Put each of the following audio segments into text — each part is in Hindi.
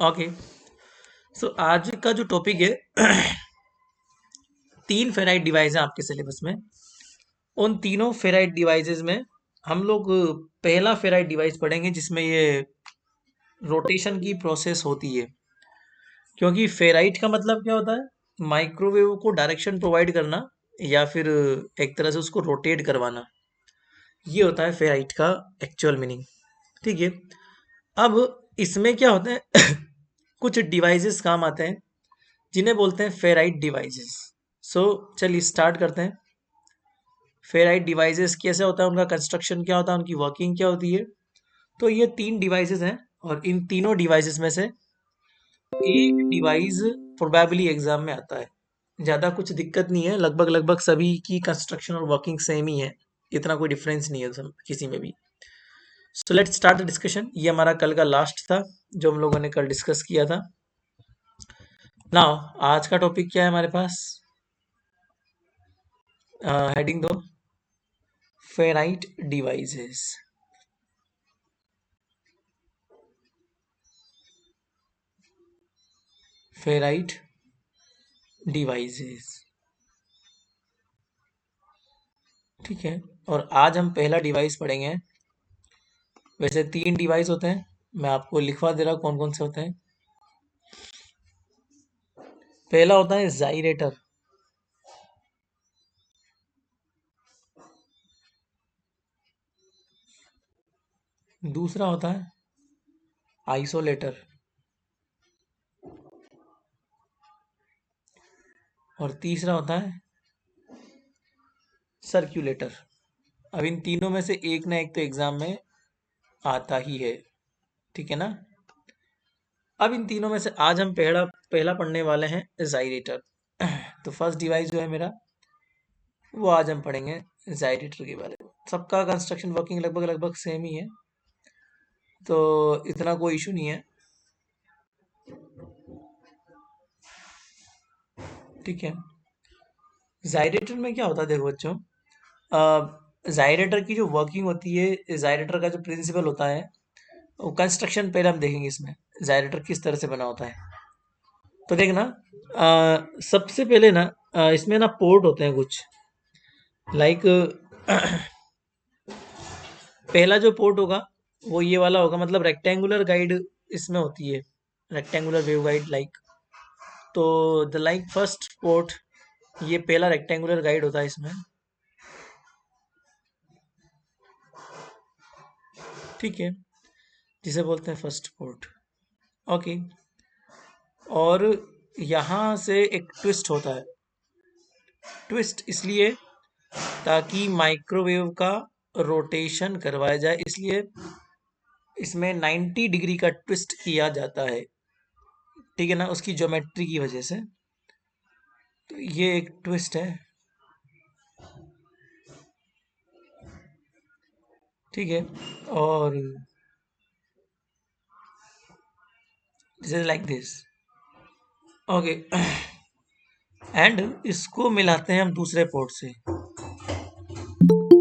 ओके। सो आज का जो टॉपिक है 3 फेराइट डिवाइस है आपके सिलेबस में। उन तीनों फेराइट डिवाइसेस में हम लोग पहला फेराइट डिवाइस पढ़ेंगे जिसमें ये रोटेशन की प्रोसेस होती है। क्योंकि फेराइट का मतलब क्या होता है, माइक्रोवेव को डायरेक्शन प्रोवाइड करना या फिर एक तरह से उसको रोटेट करवाना। ये होता है फेराइट का एक्चुअल मीनिंग। ठीक है। अब इसमें क्या होता है कुछ डिवाइसेस काम आते हैं जिन्हें बोलते हैं फेराइट डिवाइसेस। सो चलिए स्टार्ट करते हैं। फेराइट डिवाइसेस कैसे होता है, उनका कंस्ट्रक्शन क्या होता है, उनकी वर्किंग क्या होती है। तो ये 3 डिवाइसेस हैं और इन तीनों डिवाइसेस में से एक डिवाइस प्रोबेबली एग्जाम में आता है। ज़्यादा कुछ दिक्कत नहीं है, लगभग लगभग सभी की कंस्ट्रक्शन और वर्किंग सेम ही है। इतना कोई डिफरेंस नहीं है किसी में भी। So let's start the discussion. ये हमारा कल का लास्ट था जो हम लोगों ने कल डिस्कस किया था। नाउ आज का टॉपिक क्या है हमारे पास, हेडिंग दो, फेराइट डिवाइसेस। फेराइट डिवाइसेस, ठीक है। और आज हम पहला डिवाइस पढ़ेंगे। वैसे 3 डिवाइस होते हैं, मैं आपको लिखवा दे रहा हूँ कौन कौन से होते हैं। पहला होता है जाइरेटर, दूसरा होता है आइसोलेटर और तीसरा होता है सर्कुलेटर। अब इन तीनों में से एक ना एक तो एग्जाम में आता ही है, ठीक है ना। अब इन तीनों में से आज हम पहला पहला पढ़ने वाले हैं जाइरेटर। तो फर्स्ट डिवाइस जो है मेरा, वो आज हम पढ़ेंगे जाइरेटर के बारे में। सबका कंस्ट्रक्शन वर्किंग लगभग लगभग सेम ही है, तो इतना कोई इशू नहीं है, ठीक है। जाइरेटर में क्या होता है, देखो बच्चों, जाइरेटर की जो वर्किंग होती है, जाइरेटर का जो प्रिंसिपल होता है, वो कंस्ट्रक्शन पहले हम देखेंगे इसमें जाइरेटर किस तरह से बना होता है। तो देखना, सबसे पहले ना इसमें ना पोर्ट होते हैं कुछ, लाइक पहला जो पोर्ट होगा वो ये वाला होगा, मतलब रेक्टेंगुलर गाइड इसमें होती है, रेक्टेंगुलर वेव गाइड लाइक। तो द लाइक फर्स्ट पोर्ट, ये पहला रेक्टेंगुलर गाइड होता है इसमें, ठीक है, जिसे बोलते हैं फर्स्ट पोर्ट। ओके। और यहाँ से एक ट्विस्ट होता है। ट्विस्ट इसलिए ताकि माइक्रोवेव का रोटेशन करवाया जाए, इसलिए इसमें 90 डिग्री का ट्विस्ट किया जाता है, ठीक है ना, उसकी ज्योमेट्री की वजह से। तो ये एक ट्विस्ट है, ठीक है। और this is like this, okay. And इसको मिलाते हैं हम दूसरे पोर्ट से।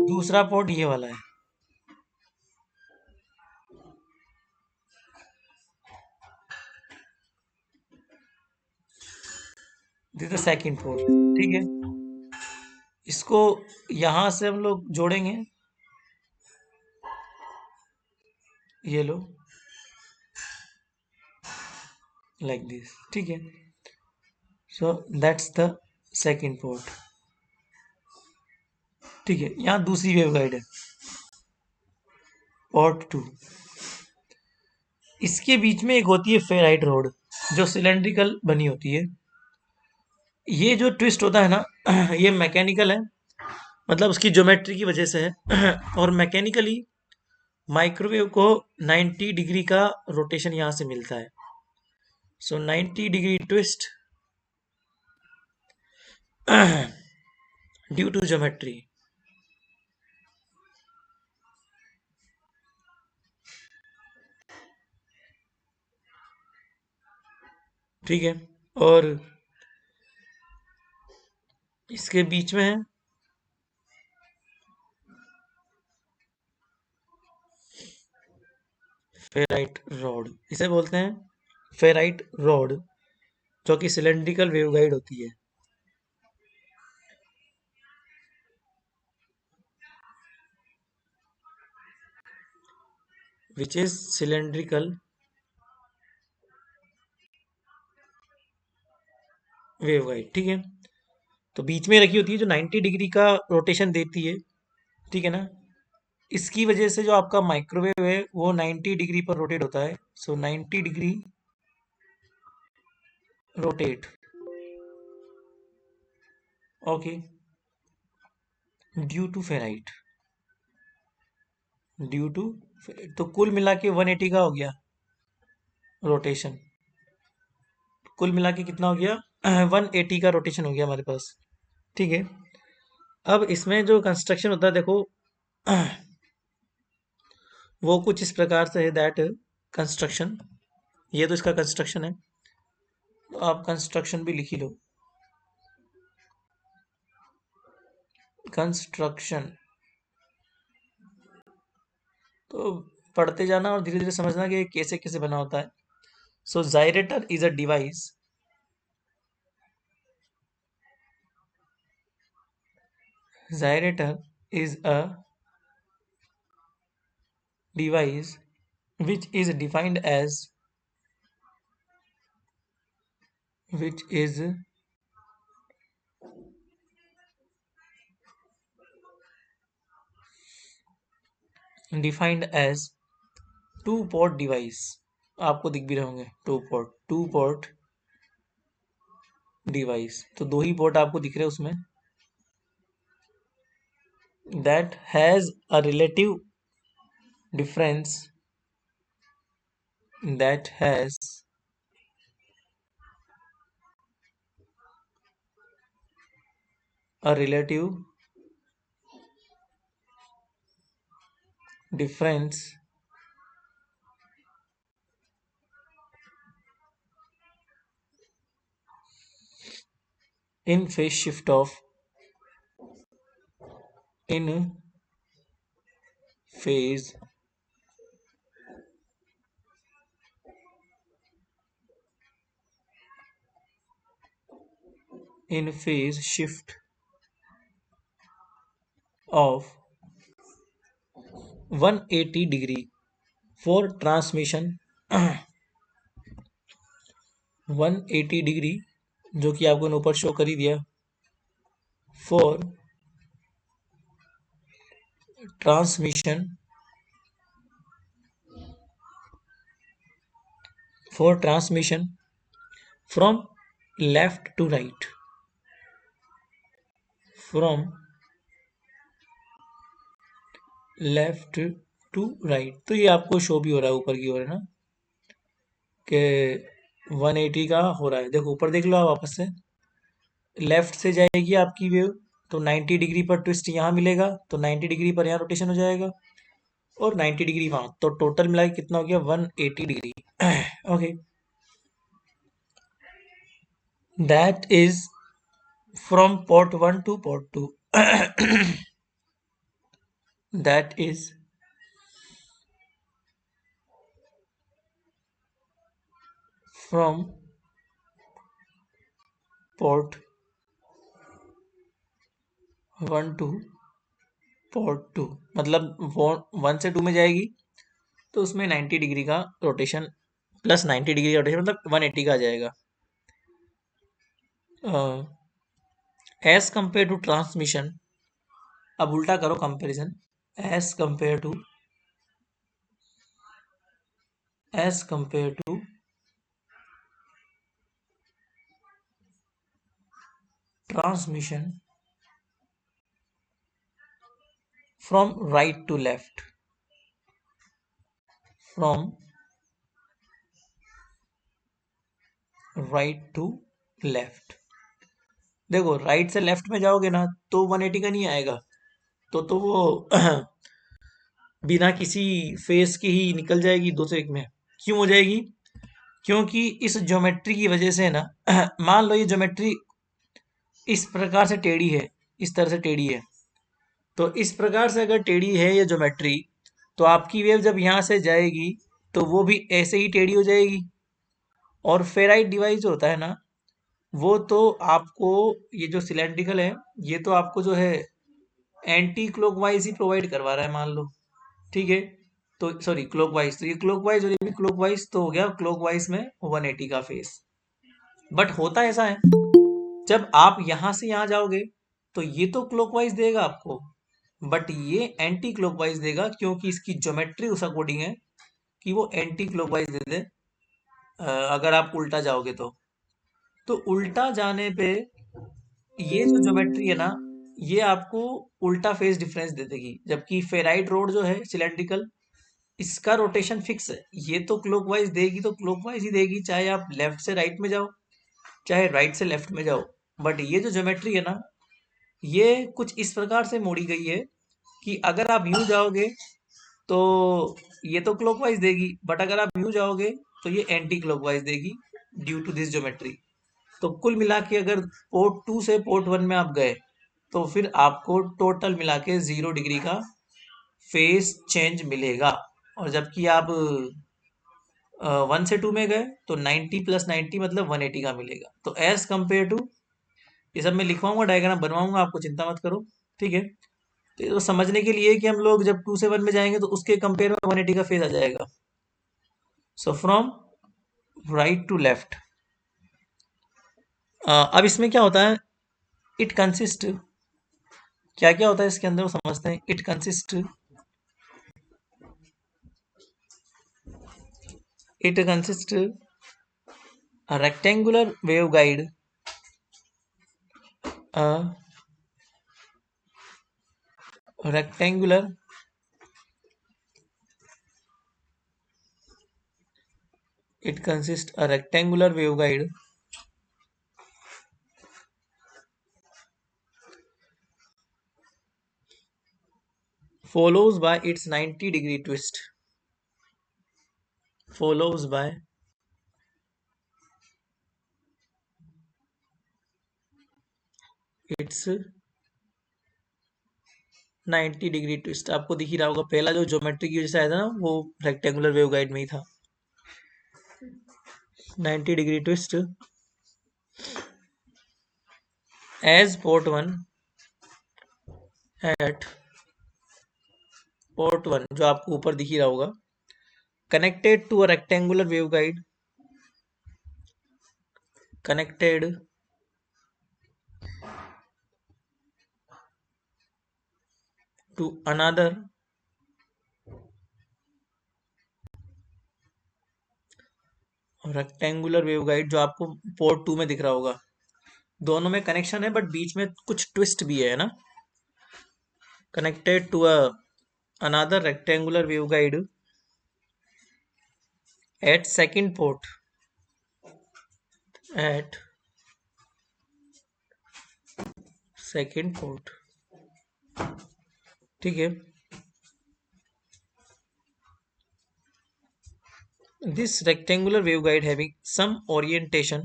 दूसरा पोर्ट ये वाला है, दिस द सेकंड पोर्ट, ठीक है। इसको यहां से हम लोग जोड़ेंगे, ये लो, लाइक दिस, ठीक है। So that's the second port, ठीक है। यहाँ दूसरी वेव गाइड है, पोर्ट 2। इसके बीच में एक होती है फेराइट रोड जो सिलेंड्रिकल बनी होती है। ये जो ट्विस्ट होता है ना ये मैकेनिकल है, मतलब उसकी ज्योमेट्री की वजह से है और मैकेनिकली माइक्रोवेव को 90 डिग्री का रोटेशन यहाँ से मिलता है। So 90 degree twist due to geometry, ठीक है। और इसके बीच में है फेराइट रॉड, इसे बोलते हैं फेराइट रॉड जो कि सिलेंड्रिकल वेवगाइड होती है, विच इज सिलेंड्रिकल वेवगाइड, ठीक है। तो बीच में रखी होती है जो 90 डिग्री का रोटेशन देती है, ठीक है ना। इसकी वजह से जो आपका माइक्रोवेव है वो 90 डिग्री पर रोटेट होता है। So 90 degree rotate, okay, due to ferrite, due to, तो कुल मिला के 180 का हो गया रोटेशन, कुल मिला के कितना हो गया 180 का रोटेशन हो गया हमारे पास, ठीक है। अब इसमें जो कंस्ट्रक्शन होता है देखो वो कुछ इस प्रकार से है दैट कंस्ट्रक्शन, ये तो इसका कंस्ट्रक्शन है, तो आप कंस्ट्रक्शन भी लिख ही लो, कंस्ट्रक्शन, तो पढ़ते जाना और धीरे धीरे समझना कि ये कैसे कैसे बना होता है। So gyrator is a device, gyrator is a device which is defined as, which is defined as two port device, आपको दिख भी रहे होंगे टू पोर्ट डिवाइस, तो दो ही पोर्ट आपको दिख रहे हैं उसमें, that has a relative difference, that has a relative difference in phase shift of, in phase in phase shift of 180 degree for transmission 180 degree, जो कि आपको ऊपर शो कर ही दिया, for transmission, for transmission from left to right, from left to right, तो ये आपको शो भी हो रहा है ऊपर की ओर, है ना, कि 180 का हो रहा है। देखो ऊपर देख लो आप वापस से, लेफ्ट से जाएगी आपकी वेव तो 90 डिग्री पर ट्विस्ट यहाँ मिलेगा, तो 90 डिग्री पर यहाँ रोटेशन हो जाएगा और 90 डिग्री वहाँ, तो टोटल मिला के कितना हो गया 180 degree okay, that is from port 1 two port 2 that is from port 1 two port 2, मतलब वो 1 से 2 में जाएगी तो उसमें 90 डिग्री का रोटेशन प्लस 90 डिग्री का रोटेशन मतलब 180 का आ जाएगा, एज कंपेयर टू ट्रांसमिशन, अब उल्टा करो comparison, as compare to, as compare to transmission from right to left, from right to left, देखो राइट से लेफ्ट में जाओगे ना तो 180 का नहीं आएगा, तो वो बिना किसी फेस के ही निकल जाएगी 201 में, क्यों हो जाएगी, क्योंकि इस ज्योमेट्री की वजह से ना मान लो ये ज्योमेट्री इस प्रकार से टेढ़ी है, इस तरह से टेढ़ी है, तो इस प्रकार से अगर टेढ़ी है ये ज्योमेट्री, तो आपकी वेव जब यहाँ से जाएगी तो वो भी ऐसे ही टेढ़ी हो जाएगी, और फेराइट डिवाइस जो होता है ना, वो तो आपको, ये जो सिलेंड्रिकल है, ये तो आपको जो है एंटी क्लॉकवाइज ही प्रोवाइड करवा रहा है, मान लो। ठीक है, तो सॉरी क्लॉकवाइज, तो ये क्लॉकवाइज और ये भी क्लॉकवाइज, तो हो गया क्लॉकवाइज में 180 का फेस। बट होता ऐसा है, जब आप यहां से यहां जाओगे तो ये तो क्लॉकवाइज देगा आपको, बट ये एंटी क्लॉकवाइज देगा, क्योंकि इसकी ज्योमेट्री उस अकॉर्डिंग है कि वो एंटी क्लॉकवाइज दे दे। अगर आप उल्टा जाओगे तो उल्टा जाने पे ये जो ज्योमेट्री है ना, ये आपको उल्टा फेस डिफरेंस दे देगी, जबकि फेराइट रोड जो है सिलेंड्रिकल, इसका रोटेशन फिक्स है। ये तो क्लॉकवाइज देगी तो क्लॉकवाइज ही देगी, चाहे आप लेफ्ट से राइट में जाओ, चाहे राइट से लेफ्ट में जाओ। बट ये जो ज्योमेट्री है ना, ये कुछ इस प्रकार से मोड़ी गई है कि अगर आप यूं जाओगे तो ये तो क्लॉकवाइज देगी, बट अगर आप यूं जाओगे तो ये एंटी क्लॉकवाइज देगी, ड्यू टू दिस ज्योमेट्री। तो कुल मिला के अगर पोर्ट 2 से पोर्ट 1 में आप गए, तो फिर आपको टोटल मिला के 0 डिग्री का फेस चेंज मिलेगा। और जबकि आप 1 से 2 में गए तो 90 प्लस 90 मतलब 180 का मिलेगा। तो एज कंपेयर टू, ये सब मैं लिखवाऊंगा, डायग्राम बनवाऊंगा, आपको चिंता मत करो। ठीक है, तो ये तो समझने के लिए कि हम लोग जब 2 से 1 में जाएंगे तो उसके कंपेयर में 180 का फेज आ जाएगा। So from right to left. अब इसमें क्या होता है, इट कंसिस्ट, क्या क्या होता है इसके अंदर वो समझते हैं। It consist a rectangular waveguide, a rectangular it consists a rectangular waveguide follows by its 90-degree twist, follows by its 90-degree twist। आपको दिख ही रहा होगा, पहला जो ज्योमेट्री की वजह से आया था ना, वो रेक्टेंगुलर वेवगाइड में ही था। 90-degree twist as port 1 at port 1, जो आपको ऊपर दिख ही रहा होगा, connected to a rectangular waveguide, connected to another rectangular waveguide, जो आपको पोर्ट 2 में दिख रहा होगा। दोनों में कनेक्शन है, बट बीच में कुछ ट्विस्ट भी है ना। Connected to another rectangular waveguide at second port, at second port. ठीक है, this rectangular waveguide having some orientation,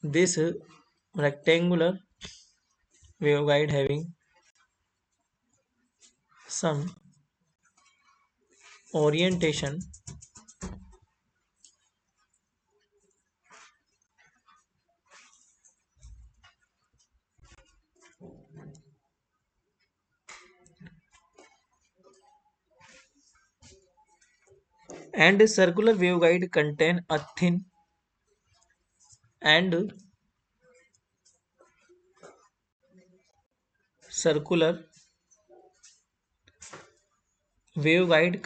this rectangular waveguide having some orientation and circular waveguide contain a thin and circular waveguide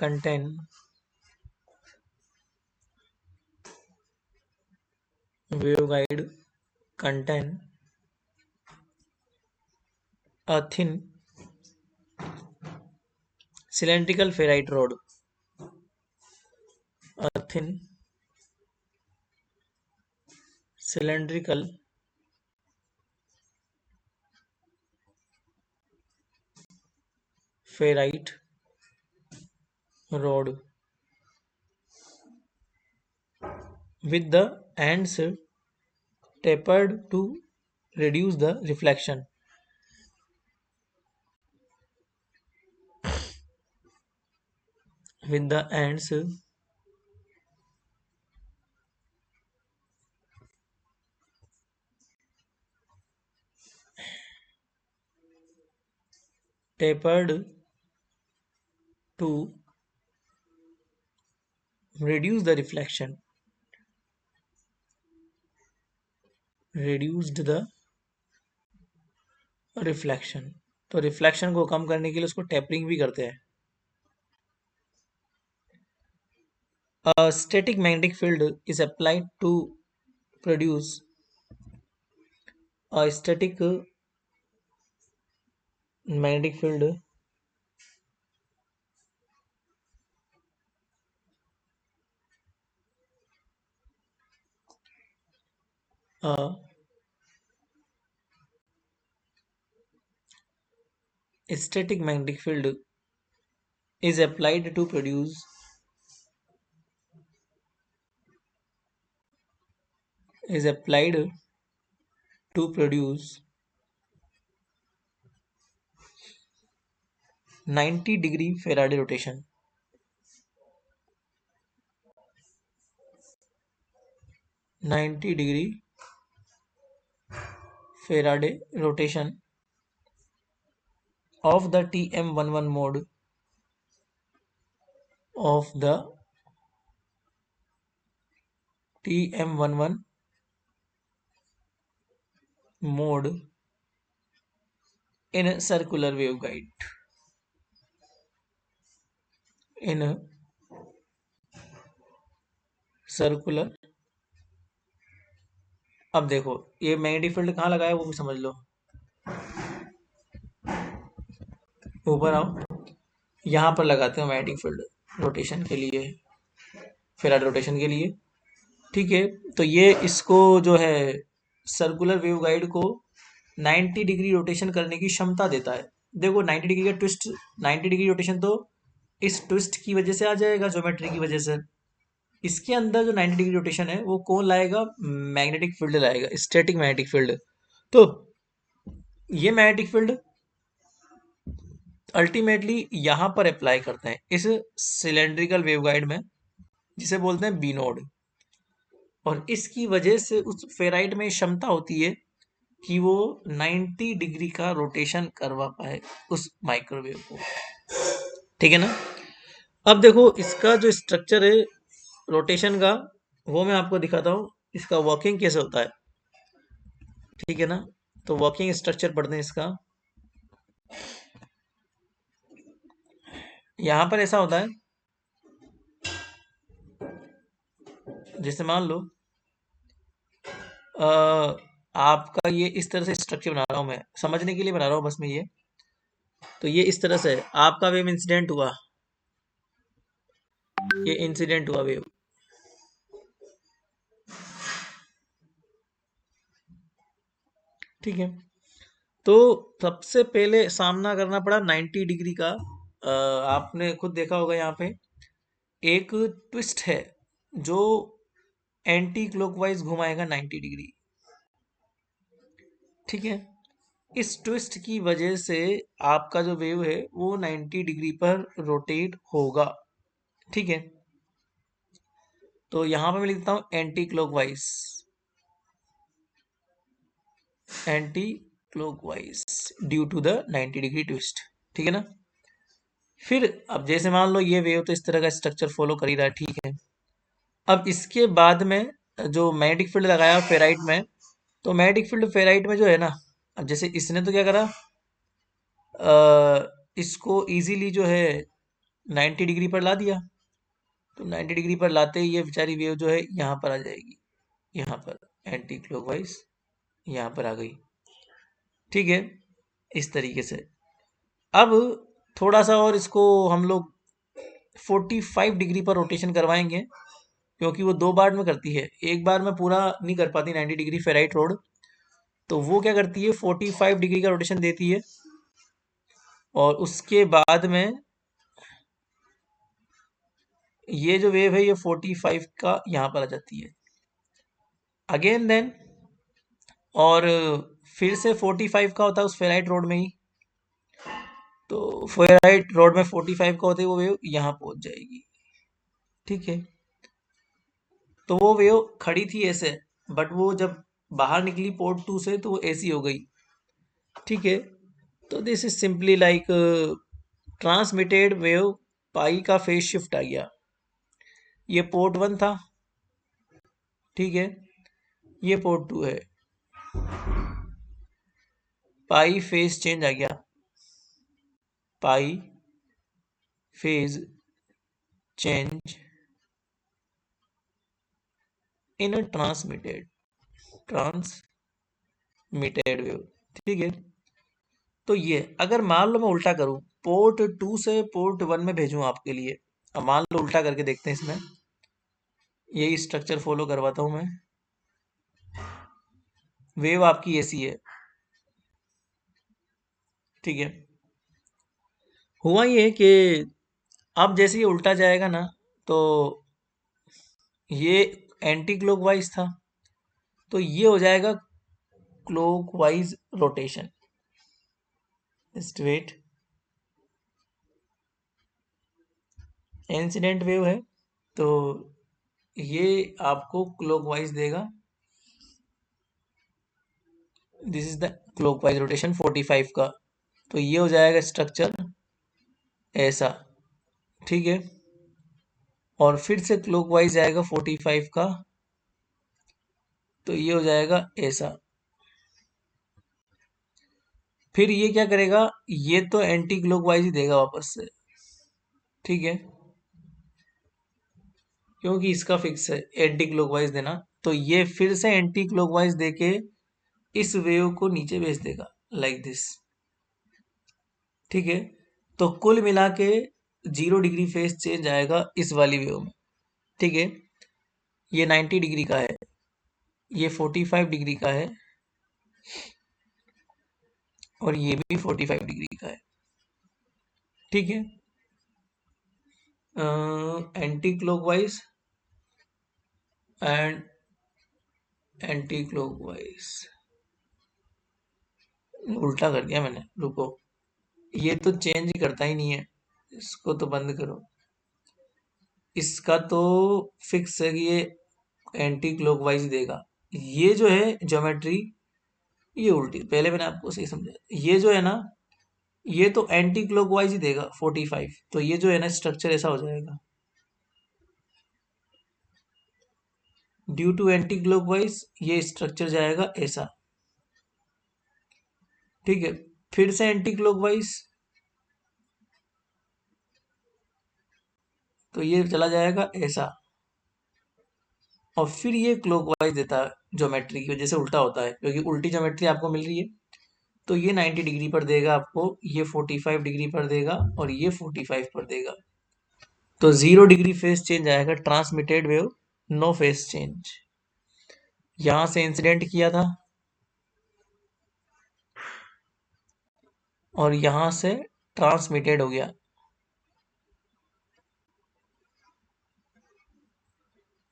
contain a thin cylindrical ferrite rod, a thin cylindrical ferrite rod with the ends tapered to reduce the reflection. with the ends tapered to reduce the reflection, reduced the reflection. तो रिफ्लेक्शन को कम करने के लिए उसको टेपरिंग भी करते हैं। A static magnetic field is applied to produce a static magnetic field a static magnetic field is applied to produce is applied to produce 90-degree Faraday rotation, 90-degree Faraday rotation of the TM11 mode of the TM11 mode in a circular waveguide, in a circular। अब देखो ये मैग्नेटिक फील्ड कहाँ लगा है वो भी समझ लो। ऊपर आओ, यहाँ पर लगाते हो मैग्नेटिक फील्ड रोटेशन के लिए, फेराडे रोटेशन के लिए। ठीक है, तो ये इसको जो है सर्कुलर वेव गाइड को 90 डिग्री रोटेशन करने की क्षमता देता है। देखो 90 डिग्री का ट्विस्ट, 90 डिग्री रोटेशन तो इस ट्विस्ट की वजह से आ जाएगा, ज्योमेट्री की वजह से। इसके अंदर जो 90 डिग्री रोटेशन है वो कौन लाएगा? मैग्नेटिक फील्ड लाएगा, स्टैटिक मैग्नेटिक फील्ड। तो ये मैग्नेटिक फील्ड अल्टीमेटली यहां पर अप्लाई करते हैं इस सिलेंड्रिकल वेवगाइड में, जिसे बोलते हैं बी नोड। और इसकी वजह से उस फेराइट में क्षमता होती है कि वो 90 डिग्री का रोटेशन करवा पाए उस माइक्रोवेव को। ठीक है ना? अब देखो इसका जो स्ट्रक्चर है रोटेशन का, वो मैं आपको दिखाता हूँ इसका वर्किंग कैसे होता है। ठीक है ना? तो वर्किंग स्ट्रक्चर पढ़ते हैं इसका। यहां पर ऐसा होता है, जैसे मान लो आपका ये इस तरह से स्ट्रक्चर बना रहा हूं, मैं समझने के लिए बना रहा हूं बस मैं ये। तो ये इस तरह से आपका वेव इंसिडेंट हुआ, ये इंसिडेंट हुआ वेव। ठीक है, तो सबसे पहले सामना करना पड़ा 90 डिग्री का। आपने खुद देखा होगा यहाँ पे एक ट्विस्ट है जो एंटी क्लॉकवाइज घुमाएगा 90 डिग्री। ठीक है, इस ट्विस्ट की वजह से आपका जो वेव है वो 90 डिग्री पर रोटेट होगा। ठीक है, तो यहां पर मैं लिखता हूं anti clockwise, anti clockwise due to the 90 degree twist. ठीक है ना? फिर अब जैसे मान लो ये वेव तो इस तरह का स्ट्रक्चर फॉलो कर ही रहा है। ठीक है, अब इसके बाद में जो मैग्नेटिक फील्ड लगाया फेराइट में, तो मैग्नेटिक फील्ड फेराइट में जो है ना, अब जैसे इसने तो क्या करा, इसको इजीली जो है 90 डिग्री पर ला दिया। तो 90 डिग्री पर लाते ही ये बेचारी वेव जो है यहाँ पर आ जाएगी, यहाँ पर एंटी क्लॉकवाइज यहाँ पर आ गई। ठीक है, इस तरीके से। अब थोड़ा सा और इसको हम लोग 45 डिग्री पर रोटेशन करवाएंगे, क्योंकि वो दो बार में करती है, एक बार में पूरा नहीं कर पाती 90 डिग्री फेराइट रोड। तो वो क्या करती है 45 डिग्री का रोटेशन देती है, और उसके बाद में ये जो वेव है ये 45 का यहाँ पर आ जाती है अगेन देन, और फिर से 45 का होता है उस फेराइट रोड में ही। तो फेराइट रॉड में 45 का होते ही वो वेव यहाँ पहुंच जाएगी। ठीक है, तो वो वेव खड़ी थी ऐसे, बट वो जब बाहर निकली पोर्ट 2 से तो वो ऐसी हो गई। ठीक है, तो this is simply like transmitted wave pi का फेज शिफ्ट आ गया। ये पोर्ट 1 था, ठीक है, ये पोर्ट 2 है, पाई फेज चेंज आ गया, pi phase change in transmitted wave. ठीक है, तो ये अगर मान लो मैं उल्टा करूं, पोर्ट 2 से पोर्ट 1 में भेजूं आपके लिए, अब मान लो उल्टा करके देखते हैं इसमें, यही स्ट्रक्चर फॉलो करवाता हूं मैं। वेव आपकी ऐसी है, ठीक है, हुआ ये कि अब जैसे ये उल्टा जाएगा ना, तो ये एंटी क्लॉकवाइज था, तो ये हो जाएगा clockwise rotation. Straight incident wave है, तो ये आपको क्लॉकवाइज देगा। This is the clockwise rotation 45 का, तो ये हो जाएगा स्ट्रक्चर ऐसा। ठीक है, और फिर से क्लॉकवाइज जाएगा 45 का, तो ये हो जाएगा ऐसा। फिर ये क्या करेगा, ये तो एंटी क्लॉकवाइज ही देगा वापस से। ठीक है, क्योंकि इसका फिक्स है एंटी क्लॉकवाइज देना, तो ये फिर से एंटी क्लॉकवाइज देके इस वेव को नीचे भेज देगा लाइक दिस। ठीक है, तो कुल मिला के 0 डिग्री फेज चेंज आएगा इस वाली वेव में। ठीक है, ये 90 डिग्री का है, ये 45 डिग्री का है, और ये भी 45 डिग्री का है। ठीक है, anti clockwise and anti clockwise, उल्टा कर दिया मैंने, रुको, ये तो चेंज करता ही नहीं है, इसको तो बंद करो। इसका तो फिक्स है कि ये एंटी क्लॉकवाइज देगा। ये जो है ज्योमेट्री, ये उल्टी, पहले मैंने आपको सही समझा, ये जो है ना, ये तो एंटी क्लॉकवाइज ही देगा 45, तो ये जो है ना स्ट्रक्चर ऐसा हो जाएगा, ड्यू टू एंटी क्लॉकवाइज ये स्ट्रक्चर जाएगा ऐसा। ठीक है, फिर से एंटी क्लॉकवाइज, तो ये चला जाएगा ऐसा, और फिर ये क्लॉकवाइज देता है, ज्योमेट्री की वजह से उल्टा होता है क्योंकि उल्टी ज्योमेट्री आपको मिल रही है। तो ये 90 डिग्री पर देगा आपको, ये 45 डिग्री पर देगा, और ये 45 पर देगा, तो 0 डिग्री फेस चेंज आएगा, transmitted wave, no phase change. यहां से इंसिडेंट किया था, और यहां से ट्रांसमिटेड हो गया,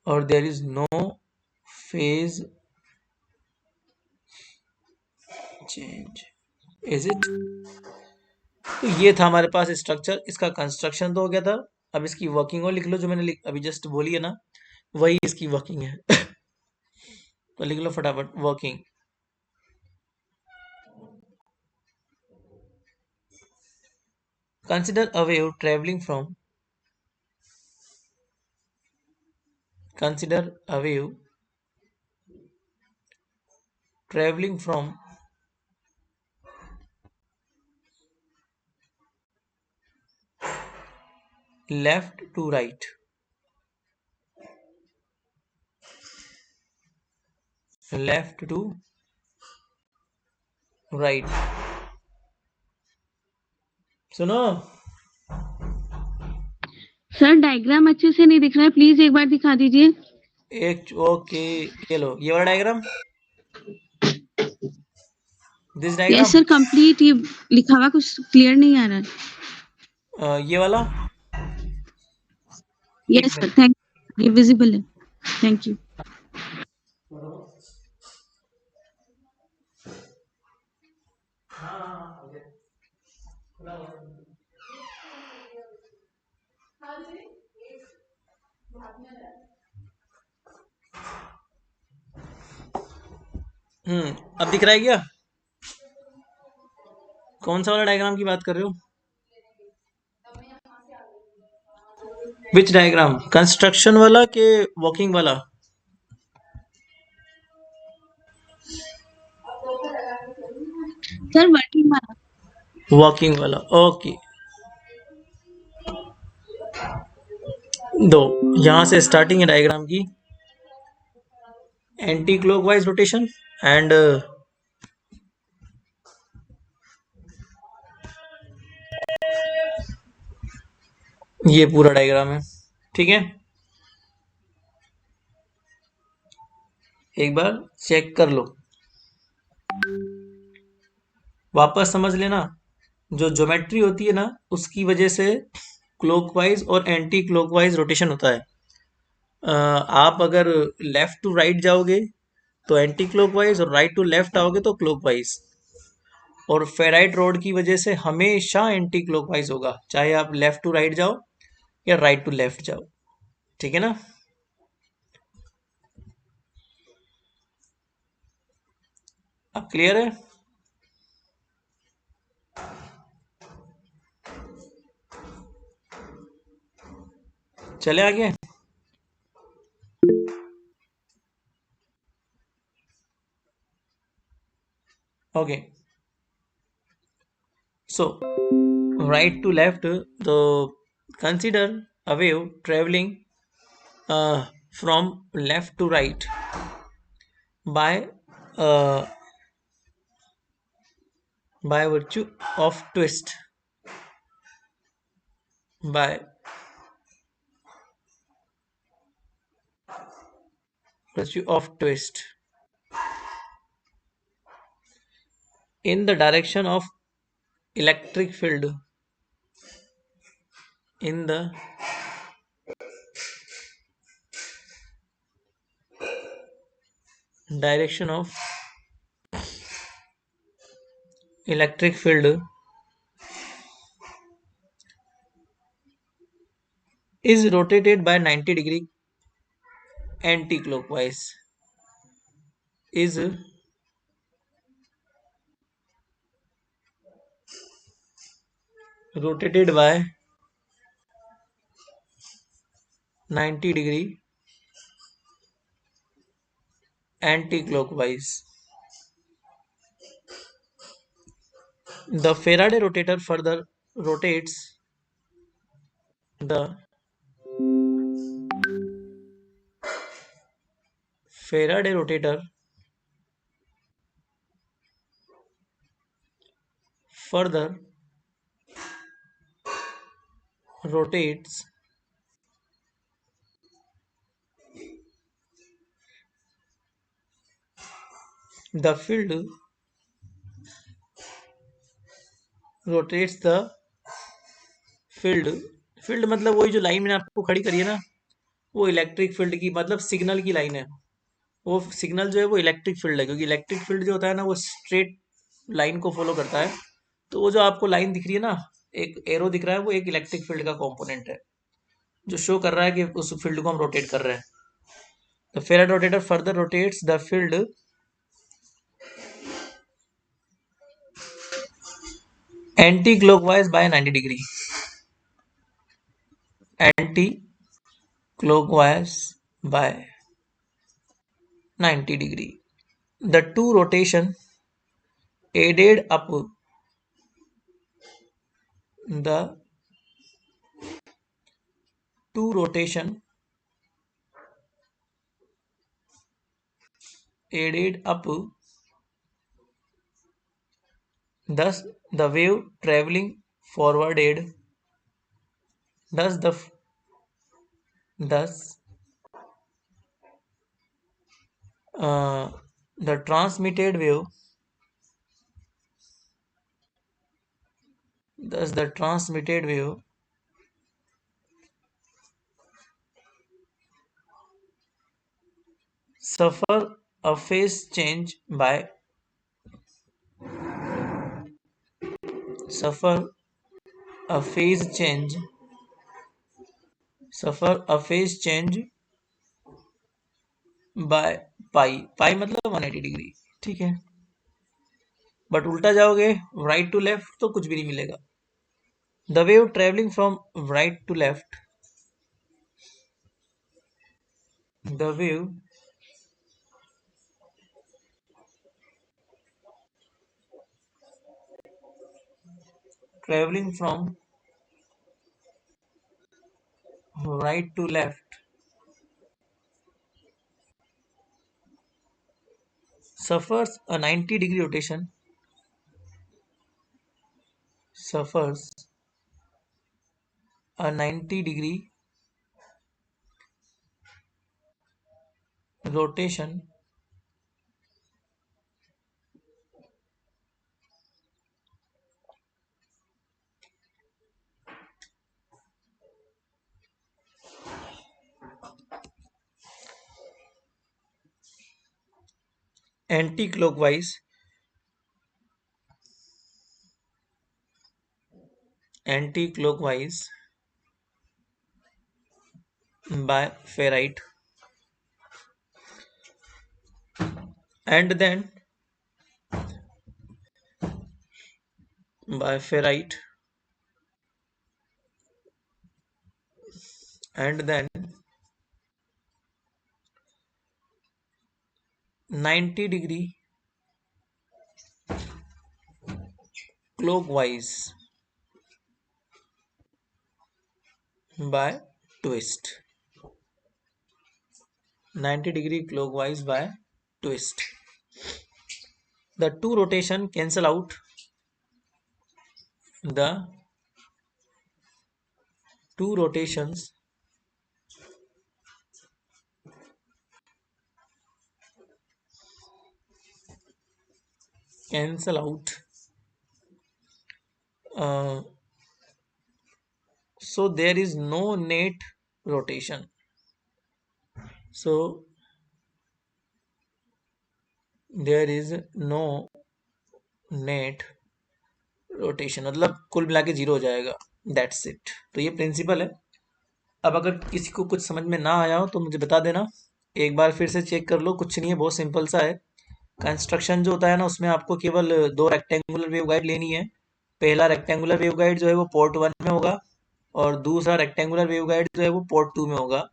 और there is no phase change, is it. तो ये था हमारे पास स्ट्रक्चर, इसका कंस्ट्रक्शन तो हो गया था। अब इसकी वर्किंग और लिख लो, जो मैंने अभी जस्ट बोली है ना, वही इसकी वर्किंग है। तो लिख लो फटाफट working. Consider a wave travelling from, consider a wave traveling from left to right, left to right। सुनो, सर डायग्राम अच्छे से नहीं दिख रहा है, प्लीज एक बार दिखा दीजिए। एक ओके, ये लो ये वाला diagram, this yes diagram, sir complete, ये लिखा हुआ कुछ क्लियर नहीं आ रहा है। ये वाला, एक yes sir, minute. Thank you, ये विजिबल है, थैंक यू। हाँ, अब दिख रहा है क्या? कौन सा वाला डायग्राम की बात कर रहे हो? विच डायग्राम, कंस्ट्रक्शन वाला के वॉकिंग वाला? सर वर्किंग वाला। वॉकिंग वाला, ओके। दो, यहां से स्टार्टिंग है डायग्राम की। एंटी क्लॉकवाइज रोटेशन एंड ये पूरा डायग्राम है, ठीक है। एक बार चेक कर लो, वापस समझ लेना। जो ज्योमेट्री होती है ना, उसकी वजह से क्लॉकवाइज और एंटी क्लॉकवाइज रोटेशन होता है। आप अगर लेफ्ट टू राइट जाओगे तो एंटी क्लॉकवाइज, और राइट टू लेफ्ट आओगे तो क्लॉकवाइज। और फेराइट रोड की वजह से हमेशा एंटी क्लॉकवाइज होगा, चाहे आप लेफ्ट टू राइट जाओ या राइट टू लेफ्ट जाओ, ठीक है ना। अब क्लियर है? चले आगे। Okay, so right to left, so consider a wave traveling from left to right by uh, by virtue of twist, by virtue of twist in the direction of electric field, in the direction of electric field is rotated by 90 degree anti-clockwise, is rotated by 90 degree anti-clockwise. The Faraday rotator further rotates the Faraday rotator further rotates the field, rotates the field, field मतलब वही जो लाइन मैंने आपको खड़ी करी है ना, वो इलेक्ट्रिक फील्ड की, मतलब सिग्नल की लाइन है। वो सिग्नल जो है वो इलेक्ट्रिक फील्ड है, क्योंकि इलेक्ट्रिक फील्ड जो होता है ना वो स्ट्रेट लाइन को फॉलो करता है। तो वो जो आपको लाइन दिख रही है ना, एक एरो दिख रहा है, वो एक इलेक्ट्रिक फील्ड का कंपोनेंट है, जो शो कर रहा है कि उस फील्ड को हम रोटेट कर रहे हैं। The Faraday rotator further rotates the field anti clockwise by 90 degree, anti clockwise by 90 degree. The two rotation aided up the two rotation aided up, thus the wave traveling forwarded, thus thus uh, the transmitted wave, thus the transmitted wave suffer a phase change by suffer a phase change suffer a phase change by pi, pi मतलब 180 डिग्री, ठीक है। बट उल्टा जाओगे राइट टू लेफ्ट तो कुछ भी नहीं मिलेगा। The wave travelling from right to left, the wave traveling from right to left suffers a 90-degree rotation, suffers a 90-degree rotation anti-clockwise by Fahrenheit, and then by Fahrenheit, and then 90-degree clockwise by twist, 90-degree clockwise by twist. The two rotation cancel out, the two rotations cancel out, so there is no net rotation. So there is no net rotation, मतलब कुल मिला के जीरो हो जाएगा, दैट्स इट। तो ये प्रिंसिपल है। अब अगर किसी को कुछ समझ में ना आया हो तो मुझे बता देना, एक बार फिर से चेक कर लो, कुछ नहीं है, बहुत सिंपल सा है। कंस्ट्रक्शन जो होता है ना, उसमें आपको केवल दो रेक्टेंगुलर वेव गाइड लेनी है। पहला रेक्टेंगुलर वेव गाइड जो है वो पोर्ट 1 में होगा, और दूसरा रेक्टेंगुलर वेव गाइड जो है वो पोर्ट 2 में होगा।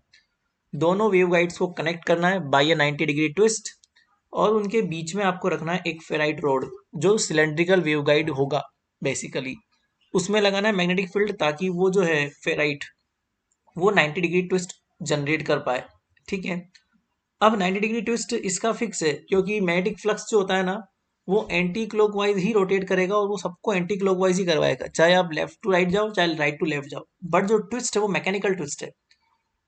दोनों वेव गाइड्स को कनेक्ट करना है बाय 90 डिग्री ट्विस्ट, और उनके बीच में आपको रखना है एक फेराइट रोड जो सिलेंड्रिकल वेव गाइड होगा बेसिकली। उसमें लगाना है मैग्नेटिक फील्ड, ताकि वो जो है फेराइट वो 90 डिग्री ट्विस्ट जनरेट कर पाए, ठीक है। अब 90 डिग्री ट्विस्ट इसका फिक्स है, क्योंकि मैग्नेटिक फ्लक्स जो होता है ना, वो एंटी क्लॉकवाइज ही रोटेट करेगा, और वो सबको एंटी क्लॉकवाइज ही करवाएगा, चाहे आप लेफ्ट टू राइट जाओ चाहे राइट टू लेफ्ट जाओ। बट जो ट्विस्ट है वो मैकेनिकल ट्विस्ट है।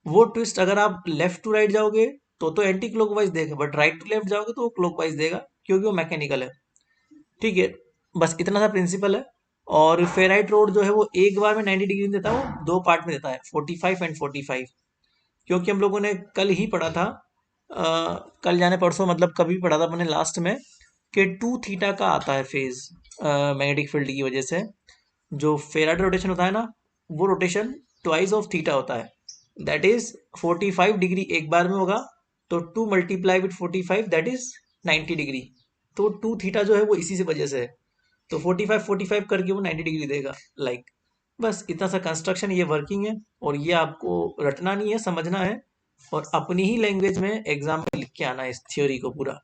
वो ट्विस्ट अगर आप लेफ्ट टू राइट जाओगे तो एंटी क्लॉकवाइज देगा, बट राइट टू लेफ्ट जाओगे तो वो क्लॉकवाइज देगा, क्योंकि वो मैकेनिकल है, ठीक है। बस इतना सा प्रिंसिपल है। और फेराइट रोड जो है वो एक बार में 90 डिग्री देता है, वो दो पार्ट में देता है, 45 एंड 45। क्योंकि हम लोगों ने कल ही पढ़ा था, कल जाने परसों मतलब कभी पढ़ा था अपने लास्ट में, कि 2 थीटा का आता है फेज मैग्नेटिक फील्ड की वजह से। जो फेराइट रोटेशन होता है ना, वो रोटेशन ट्वाइस ऑफ थीटा होता है, दैट इज 45 डिग्री एक बार में होगा, तो 2 multiply with 45 that is 90 degree. तो 2 थीटा जो है वो इसी से वजह से है, तो 45 करके वो 90 डिग्री देगा, लाइक बस इतना सा कंस्ट्रक्शन, ये वर्किंग है, और ये आपको रटना नहीं है, समझना है, और अपनी ही लैंग्वेज में एग्जाम में लिख के आना है इस थ्योरी को पूरा,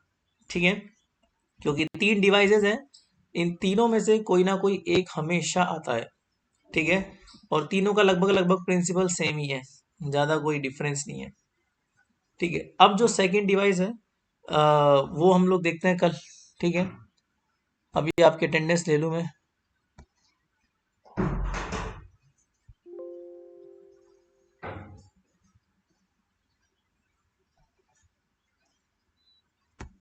ठीक है। क्योंकि 3 डिवाइसेस हैं, इन तीनों में से कोई ना कोई एक हमेशा आता है, ठीक है। और तीनों का लगभग लगभग प्रिंसिपल सेम ही है, ज़्यादा कोई डिफरेंस नहीं है, ठीक है। अब जो सेकंड डिवाइस है वो हम लोग देखते हैं कल, ठीक है। अभी आपकी अटेंडेंस ले लूँ मैं।